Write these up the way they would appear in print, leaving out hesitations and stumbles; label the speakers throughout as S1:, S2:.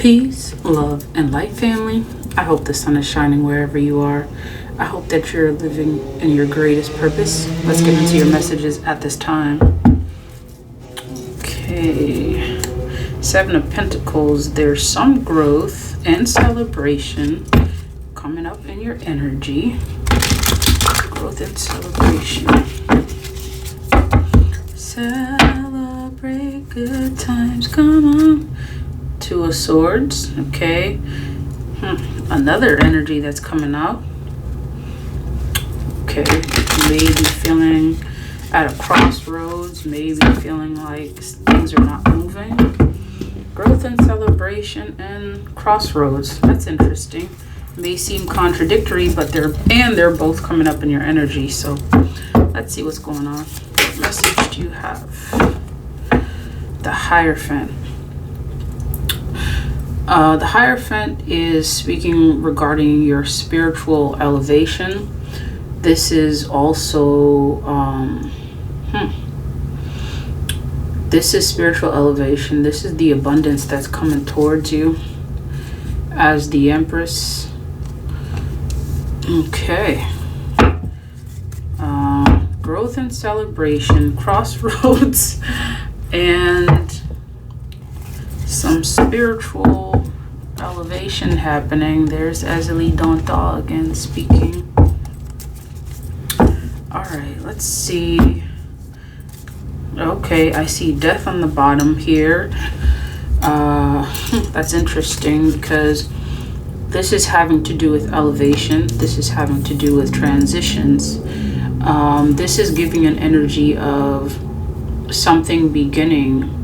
S1: Peace, love, and light, family. I hope the sun is shining wherever you are. I hope that you're living in your greatest purpose. Let's get into your messages at this time. Okay. Seven of Pentacles. There's some growth and celebration coming up in your energy. Growth and celebration. Celebrate good times. Come on. Two of Swords. Okay. Another energy that's coming out. Okay. Maybe feeling at a crossroads. Maybe feeling like things are not moving. Growth and celebration and crossroads. That's interesting. May seem contradictory, but they're both coming up in your energy. So let's see what's going on. What message do you have? The Hierophant. The Hierophant is speaking regarding your spiritual elevation. This is also this is spiritual elevation. This is the abundance that's coming towards you as the Empress. Okay. Growth and celebration, crossroads, and some spiritual elevation happening. There's Azali Donta again speaking. Alright, let's see. Okay, I see death on the bottom here. That's interesting because this is having to do with elevation. This is having to do with transitions. This is giving an energy of something beginning,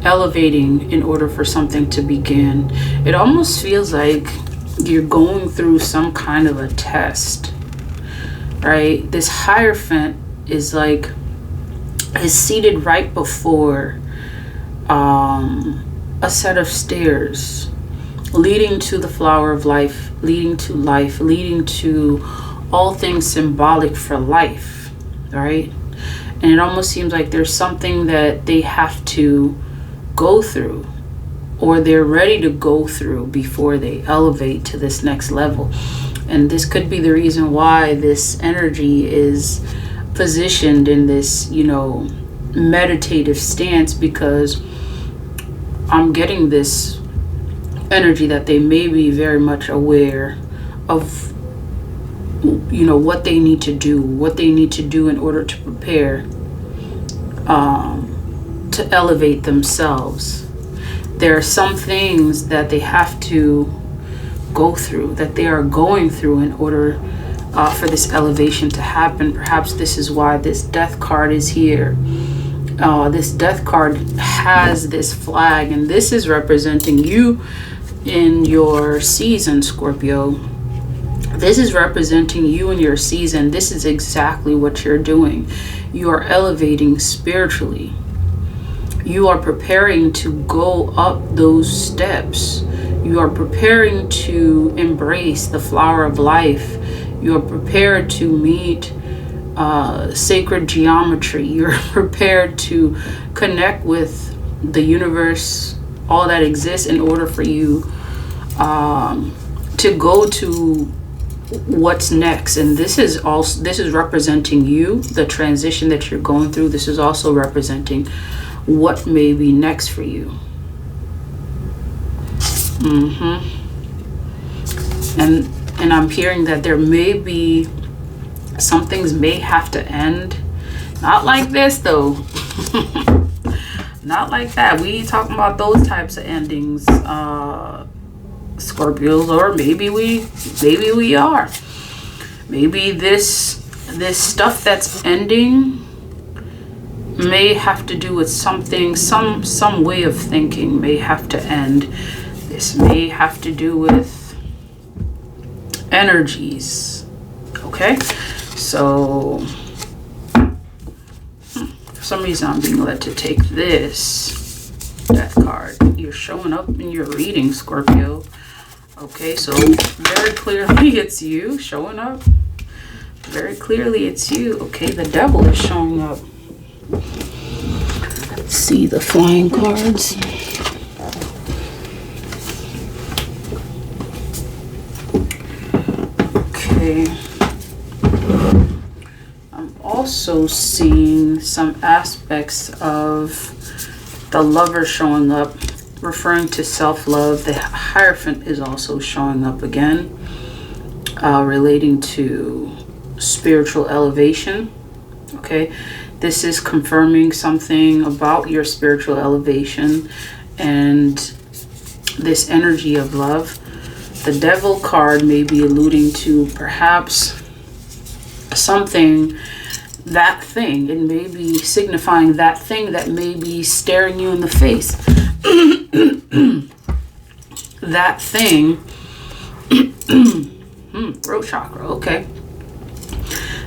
S1: elevating in order for something to begin. It almost feels like you're going through some kind of a test, right? This Hierophant is seated right before a set of stairs leading to the flower of life, leading to life, leading to all things symbolic for life, right? And it almost seems like there's something that they have to go through, or they're ready to go through before they elevate to this next level. And this could be the reason why this energy is positioned in this, meditative stance, because I'm getting this energy that they may be very much aware of what they need to do in order to prepare to elevate themselves. There are some things that they have to go through, that they are going through in order for this elevation to happen. Perhaps this is why this Death card is here. This Death card has this flag, and this is representing you in your season, Scorpio. This is representing you in your season. This is exactly what you're doing. You are elevating spiritually. You are preparing to go up those steps. You are preparing to embrace the flower of life. You are prepared to meet sacred geometry. You're prepared to connect with the universe, all that exists, in order for you to go to what's next. And this is representing you, the transition that you're going through. This is also representing what may be next for you. And I'm hearing that there may be some things may have to end. Not like this though. Not like that. We ain't talking about those types of endings, Scorpios, or maybe we are. Maybe this stuff that's ending may have to do with something, some way of thinking may have to end. This may have to do with energies. Okay, so for some reason I'm being led to take this Death card. You're showing up in your reading, Scorpio. Okay, so very clearly it's you showing up. Very clearly it's you. Okay, the Devil is showing up. Let's see the flying cards. Okay. I'm also seeing some aspects of the Lover showing up, referring to self-love. The Hierophant is also showing up again, relating to spiritual elevation. Okay, this is confirming something about your spiritual elevation and this energy of love. The Devil card may be alluding to perhaps something, that thing. It may be signifying that thing that may be staring you in the face. That thing, throat chakra, okay.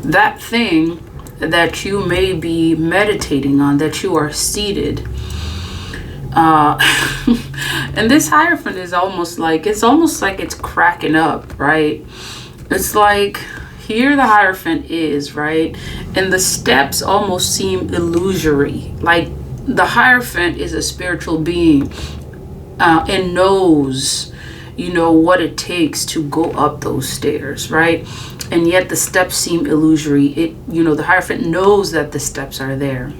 S1: That thing that you may be meditating on, that you are seated. And this Hierophant is almost like it's cracking up, right? It's like, here the Hierophant is, right? And the steps almost seem illusory. Like the Hierophant is a spiritual being and knows, what it takes to go up those stairs, right? And yet the steps seem illusory. The Hierophant knows that the steps are there.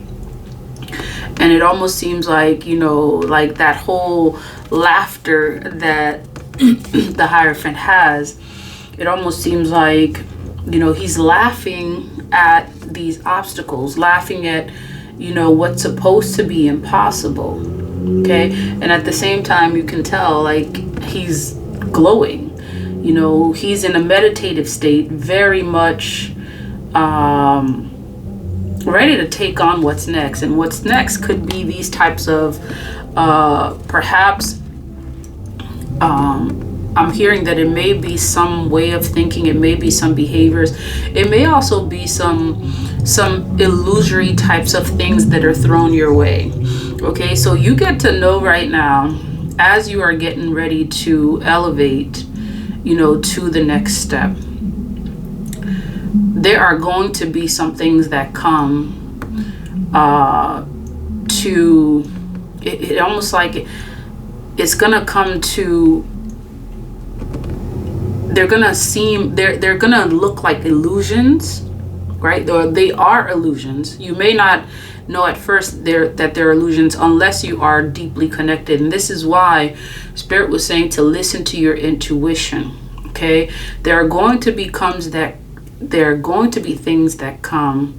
S1: And it almost seems like, like that whole laughter that the Hierophant has, it almost seems like, he's laughing at these obstacles, laughing at, what's supposed to be impossible. Okay. And at the same time, you can tell, like, he's glowing. He's in a meditative state, very much ready to take on what's next. And what's next could be these types of perhaps I'm hearing that it may be some way of thinking, it may be some behaviors, it may also be some illusory types of things that are thrown your way. Okay, so you get to know right now, as you are getting ready to elevate, to the next step, there are going to be some things that come to it almost like it's gonna come to, they're gonna look like illusions, right? They are illusions. You may not know at first that they're illusions unless you are deeply connected. And this is why Spirit was saying to listen to your intuition. Okay, there are going to be things that come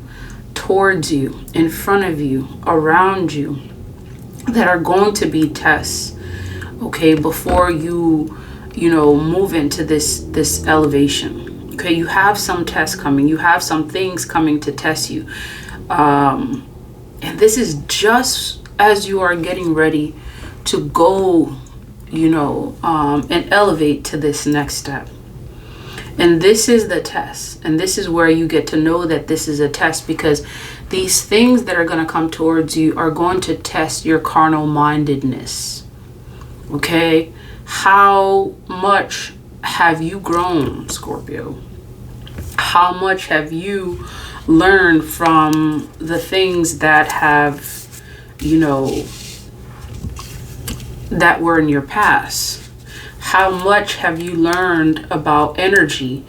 S1: towards you, in front of you, around you, that are going to be tests. Okay, before you move into this elevation. Okay, you have some tests coming, you have some things coming to test you, and this is just as you are getting ready to go and elevate to this next step. And this is the test, and this is where you get to know that this is a test, because these things that are going to come towards you are going to test your carnal mindedness. Okay, how much have you grown, Scorpio? How much have you learned from the things that have, that were in your past? How much have you learned about energy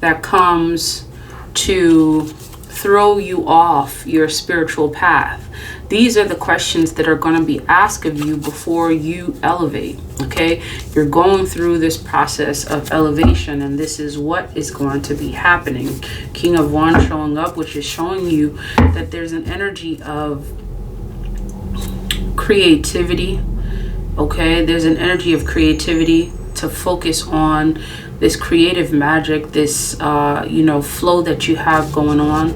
S1: that comes to throw you off your spiritual path? These are the questions that are going to be asked of you before you elevate. Okay, you're going through this process of elevation, and this is what is going to be happening. King of Wands showing up, which is showing you that there's an energy of creativity. Okay, there's an energy of creativity to focus on this creative magic, this flow that you have going on.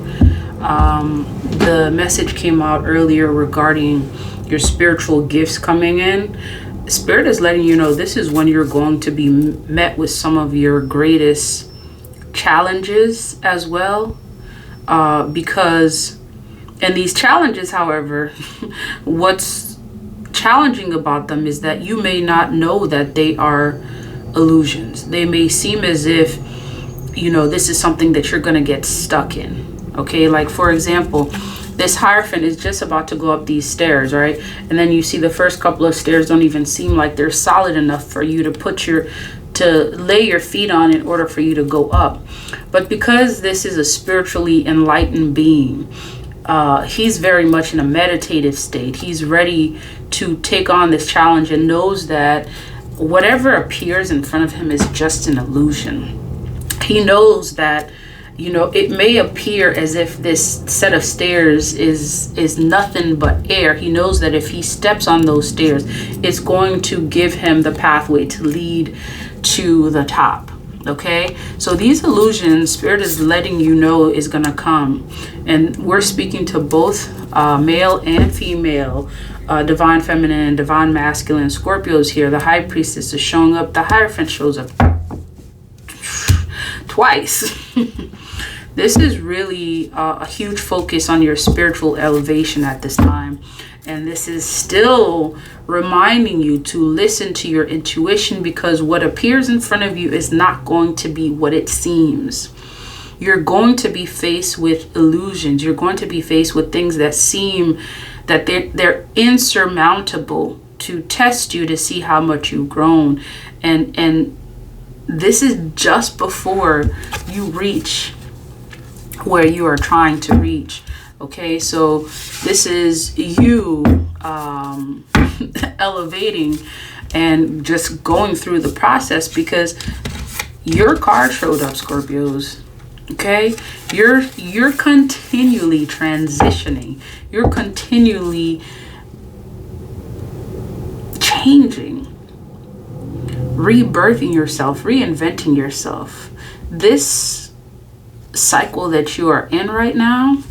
S1: The message came out earlier regarding your spiritual gifts coming in. Spirit is letting you know this is when you're going to be met with some of your greatest challenges as well, because and these challenges, however, what's challenging about them is that you may not know that they are illusions. They may seem as if this is something that you're going to get stuck in. Okay, like for example, this Hierophant is just about to go up these stairs, right? And then you see the first couple of stairs don't even seem like they're solid enough for you to put lay your feet on in order for you to go up. But because this is a spiritually enlightened being, he's very much in a meditative state. He's ready to take on this challenge and knows that whatever appears in front of him is just an illusion. He knows that, it may appear as if this set of stairs is nothing but air. He knows that if he steps on those stairs, it's going to give him the pathway to lead to the top. Okay, so these illusions, Spirit is letting you know is going to come. And we're speaking to both male and female, divine feminine, divine masculine, Scorpios here. The high priestess is showing up. The Hierophant shows up twice. This is really a huge focus on your spiritual elevation at this time. And this is still reminding you to listen to your intuition, because what appears in front of you is not going to be what it seems. You're going to be faced with illusions. You're going to be faced with things that seem that they're insurmountable, to test you to see how much you've grown. And this is just before you reach where you are trying to reach. Okay, so this is you elevating and just going through the process, because your card showed up, Scorpios. Okay, you're continually transitioning. You're continually changing, rebirthing yourself, reinventing yourself. This cycle that you are in right now,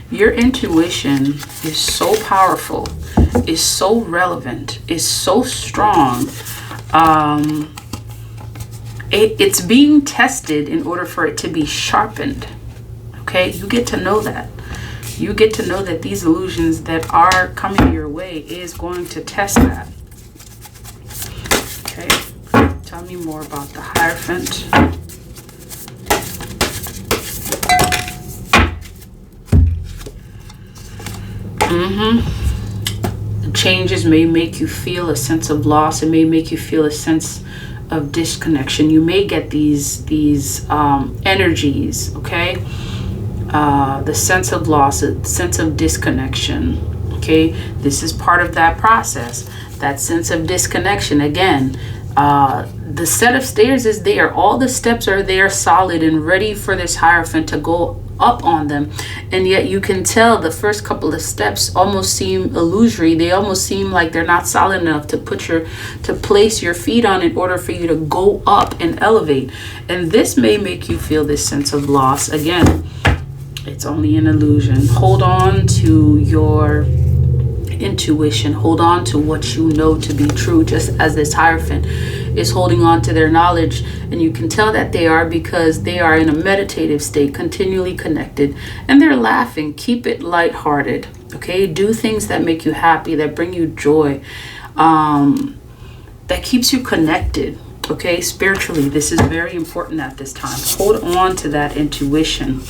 S1: your intuition is so powerful, is so relevant, is so strong. It's being tested in order for it to be sharpened. Okay, you get to know that. You get to know that these illusions that are coming your way is going to test that. Okay, tell me more about the Hierophant. The changes may make you feel a sense of loss. It may make you feel a sense of disconnection. You may get these energies, okay? The sense of loss, a sense of disconnection, okay? This is part of that process, that sense of disconnection. Again, the set of stairs is there. All the steps are there, solid and ready for this Hierophant to go up on them. And yet you can tell the first couple of steps almost seem illusory. They almost seem like they're not solid enough to place your feet on in order for you to go up and elevate. And this may make you feel this sense of loss. Again, it's only an illusion. Hold on to your intuition. Hold on to what you know to be true, just as this Hierophant is holding on to their knowledge. And you can tell that they are, because they are in a meditative state, continually connected, and they're laughing. Keep it lighthearted. Okay, do things that make you happy, that bring you joy, that keeps you connected. Okay, spiritually, this is very important at this time. Hold on to that intuition.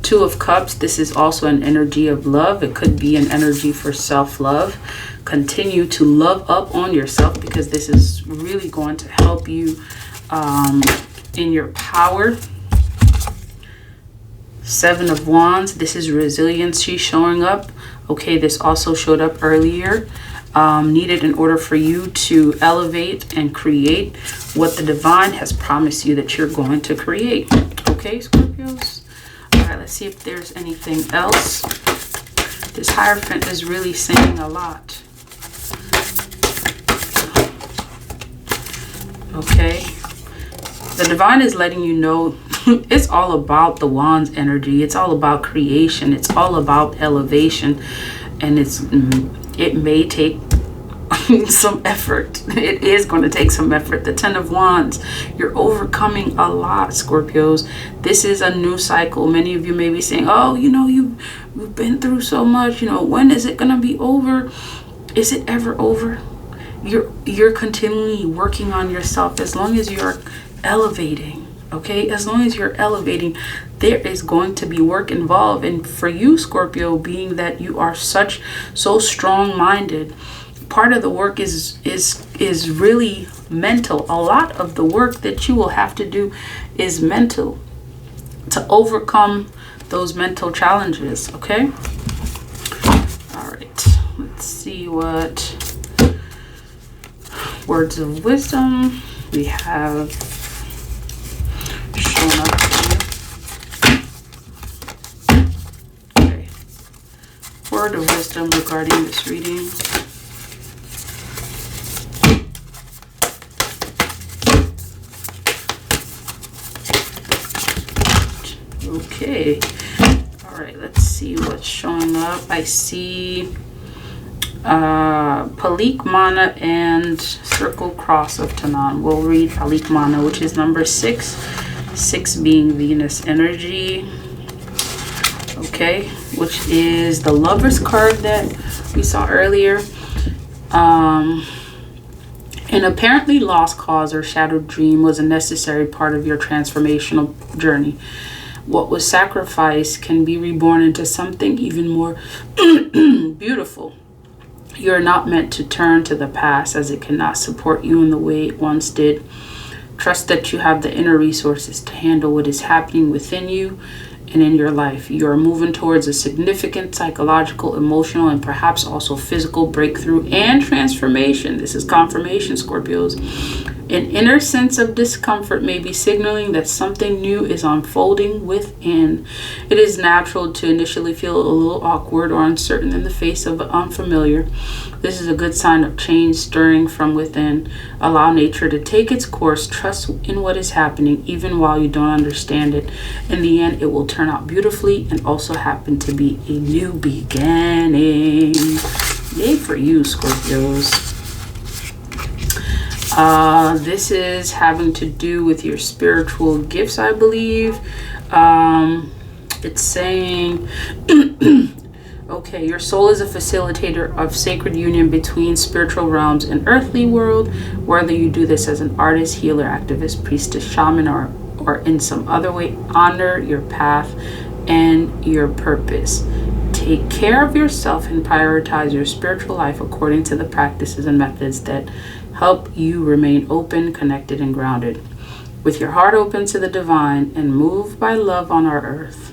S1: Two of Cups, this is also an energy of love. It could be an energy for self-love. Continue to love up on yourself, because this is really going to help you in your power. Seven of Wands, this is resiliency showing up. Okay, this also showed up earlier. Needed in order for you to elevate and create what the divine has promised you that you're going to create. Okay, Scorpios? All right, let's see if there's anything else. This Hierophant is really saying a lot. Okay. The divine is letting you know it's all about the Wands energy. It's all about creation. It's all about elevation. And it may take some effort. It is going to take some effort. The Ten of Wands, you're overcoming a lot, Scorpios. This is a new cycle. Many of you may be saying, oh, you've been through so much, when is it going to be over? Is it ever over? You're continually working on yourself. As long as you're elevating, okay, as long as you're elevating, there is going to be work involved. And for you, Scorpio, being that you are so strong-minded, part of the work is really mental. A lot of the work that you will have to do is mental to overcome those mental challenges. Okay. All right. Let's see what words of wisdom we have shown up for you. Okay. Word of wisdom regarding this reading. Okay. All right. Let's see what's showing up. I see Palik Mana and Circle Cross of Tanan. We'll read Palik Mana, which is number 6. 6 being Venus energy. Okay. Which is the Lover's card that we saw earlier. An apparently lost cause or shadowed dream was a necessary part of your transformational journey. What was sacrificed can be reborn into something even more beautiful. You're not meant to turn to the past, as it cannot support you in the way it once did. Trust that you have the inner resources to handle what is happening within you and in your life. You are moving towards a significant psychological, emotional, and perhaps also physical breakthrough and transformation. This is confirmation, Scorpios. An inner sense of discomfort may be signaling that something new is unfolding within. It is natural to initially feel a little awkward or uncertain in the face of the unfamiliar. This is a good sign of change stirring from within. Allow nature to take its course. Trust in what is happening, even while you don't understand it. In the end, it will turn out beautifully and also happen to be a new beginning. Yay for you, Scorpios. This is having to do with your spiritual gifts, I believe. It's saying, okay, your soul is a facilitator of sacred union between spiritual realms and earthly world. Whether you do this as an artist, healer, activist, priestess, shaman, or in some other way, honor your path and your purpose. Take care of yourself and prioritize your spiritual life according to the practices and methods that help you remain open, connected, and grounded, with your heart open to the divine and moved by love on our earth.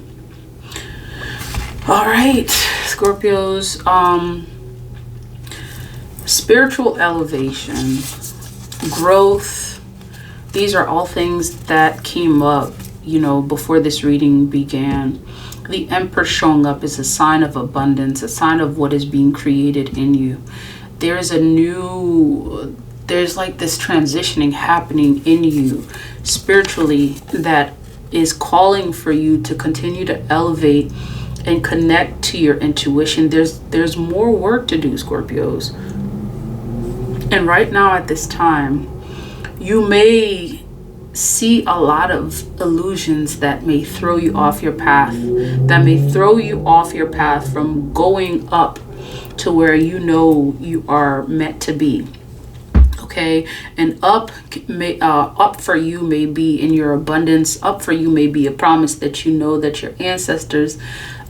S1: All right, Scorpios, spiritual elevation, growth, these are all things that came up, before this reading began. The Emperor showing up is a sign of abundance, a sign of what is being created in you. There's like this transitioning happening in you spiritually that is calling for you to continue to elevate and connect to your intuition. There's more work to do, Scorpios. And right now at this time, you may see a lot of illusions that may throw you off your path, from going up to where you are meant to be. Okay, and up for you may be in your abundance. Up for you may be a promise that that your ancestors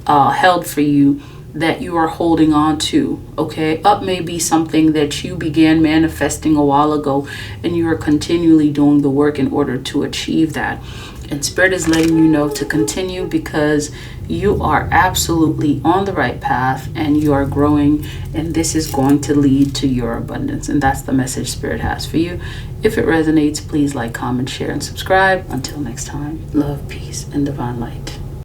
S1: held for you, that you are holding on to. Okay, up may be something that you began manifesting a while ago, and you are continually doing the work in order to achieve that. And Spirit is letting you know to continue, because you are absolutely on the right path and you are growing, and this is going to lead to your abundance. And that's the message Spirit has for you. If it resonates, please like, comment, share, and subscribe. Until next time, love, peace, and divine light.